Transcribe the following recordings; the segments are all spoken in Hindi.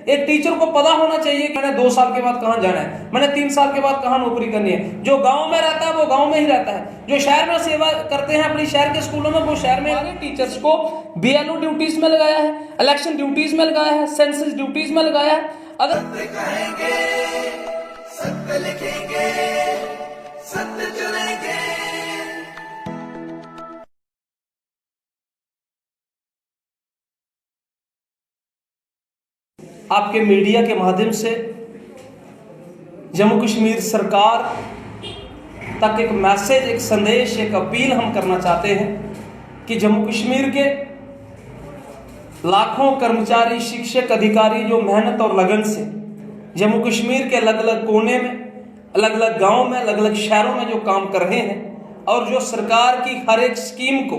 एक टीचर को पता होना चाहिए कि मैंने 2 साल के बाद कहाँ जाना है, मैंने 3 साल के बाद कहाँ नौकरी करनी है। जो गांव में रहता है वो गांव में ही रहता है, जो शहर में सेवा करते हैं अपनी शहर के स्कूलों में वो शहर में। हमारे टीचर्स को बीएलओ ड्यूटीज में लगाया है, इलेक्शन ड्यूटीज में लगाया है, सेंसस ड्यूटीज में लगाया है। अगर सत्य लिखेंगे, सत्य चुनेंगे। आपके मीडिया के माध्यम से जम्मू कश्मीर सरकार तक एक मैसेज, एक संदेश, एक अपील हम करना चाहते हैं कि जम्मू कश्मीर के लाखों कर्मचारी, शिक्षक, अधिकारी जो मेहनत और लगन से जम्मू कश्मीर के अलग अलग कोने में, अलग अलग गांव में, अलग अलग शहरों में जो काम कर रहे हैं और जो सरकार की हर एक स्कीम को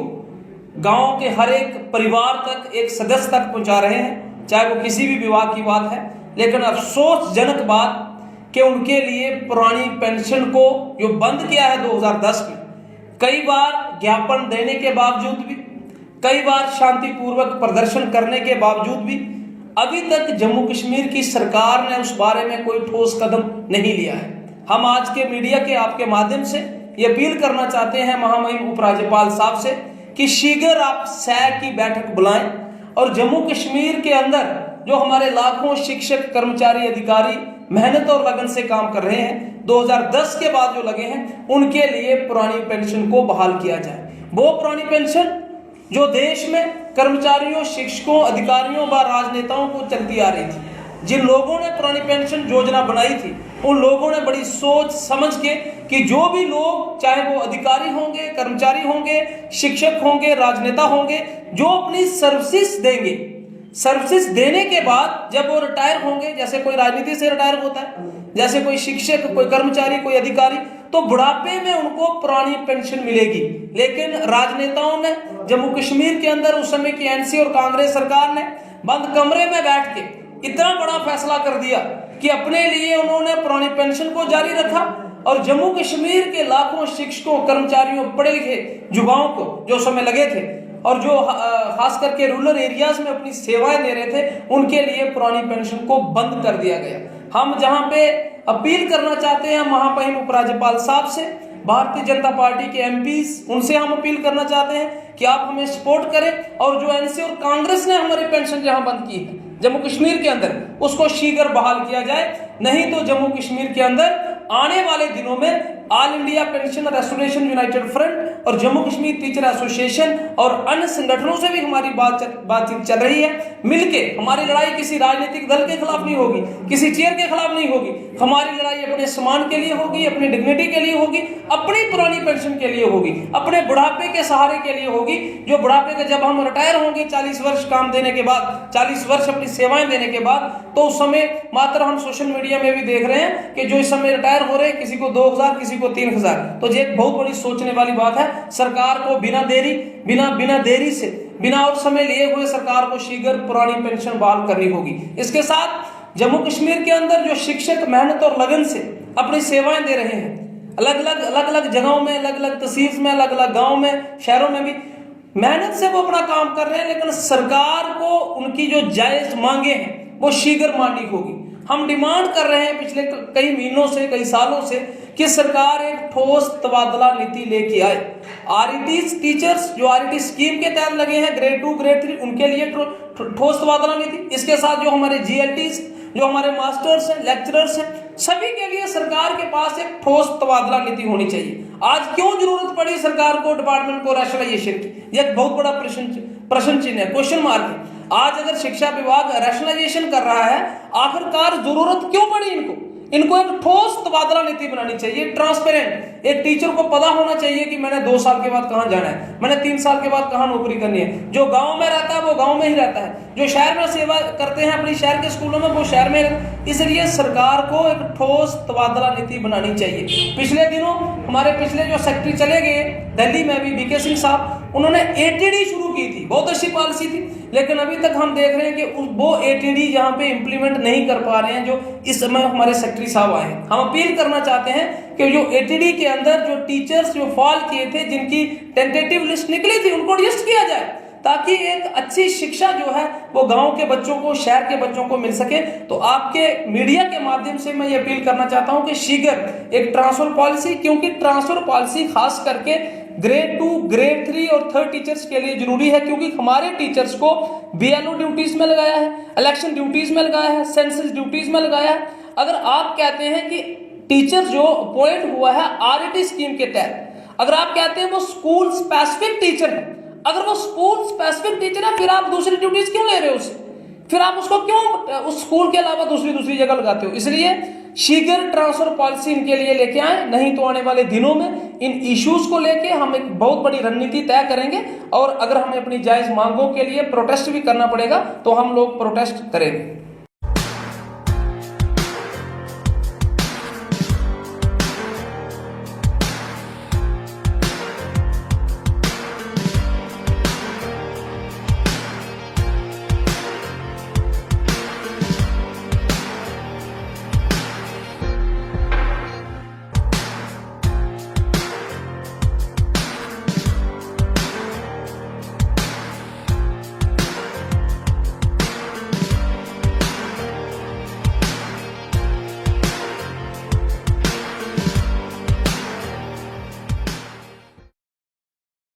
गांव के हर एक परिवार तक, एक सदस्य तक पहुंचा रहे हैं, चाहे वो किसी भी विभाग की बात है। लेकिन अफसोसजनक बात कि उनके लिए पुरानी पेंशन को जो बंद किया है 2010 में, कई बार ज्ञापन देने के बावजूद भी, कई बार शांतिपूर्वक प्रदर्शन करने के बावजूद भी अभी तक जम्मू कश्मीर की सरकार ने उस बारे में कोई ठोस कदम नहीं लिया है। हम आज के मीडिया के आपके माध्यम से ये अपील करना चाहते हैं महामहिम उपराज्यपाल साहब से कि शीघ्र आप सैग की बैठक बुलाएं और जम्मू कश्मीर के अंदर जो हमारे लाखों शिक्षक, कर्मचारी, अधिकारी मेहनत और लगन से काम कर रहे हैं, 2010 के बाद जो लगे हैं, उनके लिए पुरानी पेंशन को बहाल किया जाए। वो पुरानी पेंशन जो देश में कर्मचारियों, शिक्षकों, अधिकारियों व राजनेताओं को चलती आ रही थी, जिन लोगों ने पुरानी पेंशन योजना बनाई थी, उन लोगों ने बड़ी सोच समझ के कि जो भी लोग, चाहे वो अधिकारी होंगे, कर्मचारी होंगे, शिक्षक होंगे, राजनेता होंगे, जो अपनी सर्विसेज देंगे, सर्विसेज देने के बाद जब वो रिटायर होंगे, जैसे कोई राजनीति से रिटायर होता है, जैसे कोई शिक्षक, कोई कर्मचारी, कोई अधिकारी, तो बुढ़ापे में उनको पुरानी पेंशन मिलेगी। लेकिन राजनेताओं ने जम्मू कश्मीर के अंदर उस समय की एनसी और कांग्रेस सरकार ने बंद कमरे में बैठ के इतना बड़ा फैसला कर दिया कि अपने लिए उन्होंने पुरानी पेंशन को जारी रखा और जम्मू कश्मीर के लाखों शिक्षकों, कर्मचारियों, पढ़े लिखे युवाओं को जो समय लगे थे और जो खास करके रूरल एरियाज में अपनी सेवाएं दे रहे थे, उनके लिए पुरानी पेंशन को बंद कर दिया गया। हम जहां पे अपील करना चाहते हैं महामहिम उपराज्यपाल साहब से, भारतीय जनता पार्टी के एमपीज, उनसे हम अपील करना चाहते हैं कि आप हमें सपोर्ट करें और जो एनसी और कांग्रेस ने हमारी पेंशन जहां बंद की है जम्मू कश्मीर के अंदर, उसको शीघ्र बहाल किया जाए। नहीं तो जम्मू कश्मीर के अंदर आने वाले दिनों में all India pension restoration United front और जम्मू कश्मीर टीचर एसोसिएशन और अन्य संगठनों से भी हमारी बातचीत चल रही है। मिलके हमारी लड़ाई किसी राजनीतिक दल के खिलाफ नहीं होगी, किसी चेयर के खिलाफ नहीं होगी, हमारी लड़ाई अपने सम्मान के लिए होगी, अपनी डिग्निटी के लिए होगी, अपनी पुरानी पेंशन के लिए होगी, अपने बुढ़ापे के सहारे के लिए होगी। जो बुढ़ापे के जब हम रिटायर होंगे 40 वर्ष काम देने के बाद, 40 वर्ष अपनी सेवाएं देने के बाद, तो उस समय मात्र हम सोशल मीडिया में भी देख रहे हैं कि जो इस समय रिटायर हो रहे हैं, किसी को 2000, किसी को 3000। तो ये एक बहुत बड़ी सोचने वाली बात है। सरकार को बिना देरी से, बिना और समय लिए हुए सरकार को शीघ्र पुरानी पेंशन बहाल करनी होगी। इसके साथ जम्मू कश्मीर के अंदर जो शिक्षक मेहनत और लगन से अपनी सेवाएं दे रहे हैं, अलग अलग जगहों में, अलग अलग तहसील में, अलग अलग गाँव में, शहरों में भी मेहनत से वो अपना काम कर रहे हैं, लेकिन सरकार को उनकी जो जायज मांगे हैं वो शीघ्र माननी होगी। हम डिमांड कर रहे हैं पिछले कई महीनों से, कई सालों से कि सरकार एक ठोस तबादला नीति लेके आए। आरईटी टीचर्स जो आरईटी स्कीम के तहत लगे हैं, ग्रेड 2, ग्रेड 3, उनके लिए ठोस तबादला नीति। इसके साथ जो हमारे जीएलटीज, जो हमारे मास्टर्स हैं, लेक्चरर्स हैं, सभी के लिए सरकार के पास एक ठोस तबादला नीति होनी चाहिए। आज क्यों जरूरत पड़ी सरकार को डिपार्टमेंट को रैशनलाइजेशन की, यह बहुत बड़ा प्रश्न चिन्ह है, क्वेश्चन मार्क है। आज अगर शिक्षा विभाग रैशनलाइजेशन कर रहा है, आखिरकार जरूरत क्यों पड़ी इनको एक ठोस तबादला नीति बनानी चाहिए, ट्रांसपेरेंट। एक टीचर को पता होना चाहिए कि मैंने 2 साल के बाद कहाँ जाना है, मैंने 3 साल के बाद कहाँ नौकरी करनी है। जो गांव में रहता है वो गांव में ही रहता है, जो शहर में सेवा करते हैं अपनी शहर के स्कूलों में वो शहर में। इसलिए सरकार को एक ठोस तबादला नीति बनानी चाहिए। पिछले दिनों हमारे पिछले जो सेक्रेटरी चले गए दिल्ली में भी, बीके सिंह साहब, उन्होंने एटीडी शुरू की थी, बहुत अच्छी पॉलिसी थी, लेकिन अभी तक हम देख रहे हैं कि वो एटीडी यहाँ पे इंप्लीमेंट नहीं कर पा रहे हैं जो इस समय हमारे सेक्रेटरी साहब आए हैं। हम अपील करना चाहते हैं कि जो एटीडी के अंदर जो टीचर्स जो फॉल किए थे, जिनकी टेंटेटिव लिस्ट निकली थी, उनको लिस्ट किया जाए ताकि एक अच्छी शिक्षा जो है वो गांव के बच्चों को, शहर के बच्चों को मिल सके। तो आपके मीडिया के माध्यम से मैं ये अपील करना चाहता हूं कि शीघ्र एक ट्रांसफर पॉलिसी, क्योंकि ट्रांसफर पॉलिसी खास करके ग्रेड 2, ग्रेड 3 और 3rd टीचर्स के लिए जरूरी है, क्योंकि हमारे टीचर्स को बीएलओ ड्यूटीज में लगाया है, इलेक्शन ड्यूटीज में लगाया है, सेंसस ड्यूटीज में लगाया है। अगर आप कहते हैं कि टीचर जो अपॉइंट हुआ है आरईटी स्कीम के तहत, अगर आप कहते हैं वो स्कूल स्पेसिफिक टीचर है, अगर वो स्कूल स्पेसिफिक टीचर है, फिर आप दूसरी ड्यूटीज क्यों ले रहे हो उससे? फिर आप उसको क्यों उस स्कूल के अलावा दूसरी जगह लगाते हो? इसलिए शीघ्र ट्रांसफर पॉलिसी इनके लिए लेके आए, नहीं तो आने वाले दिनों में इन इश्यूज को लेके हम एक बहुत बड़ी रणनीति तय करेंगे, और अगर हमें अपनी जायज मांगों के लिए प्रोटेस्ट भी करना पड़ेगा तो हम लोग प्रोटेस्ट करेंगे।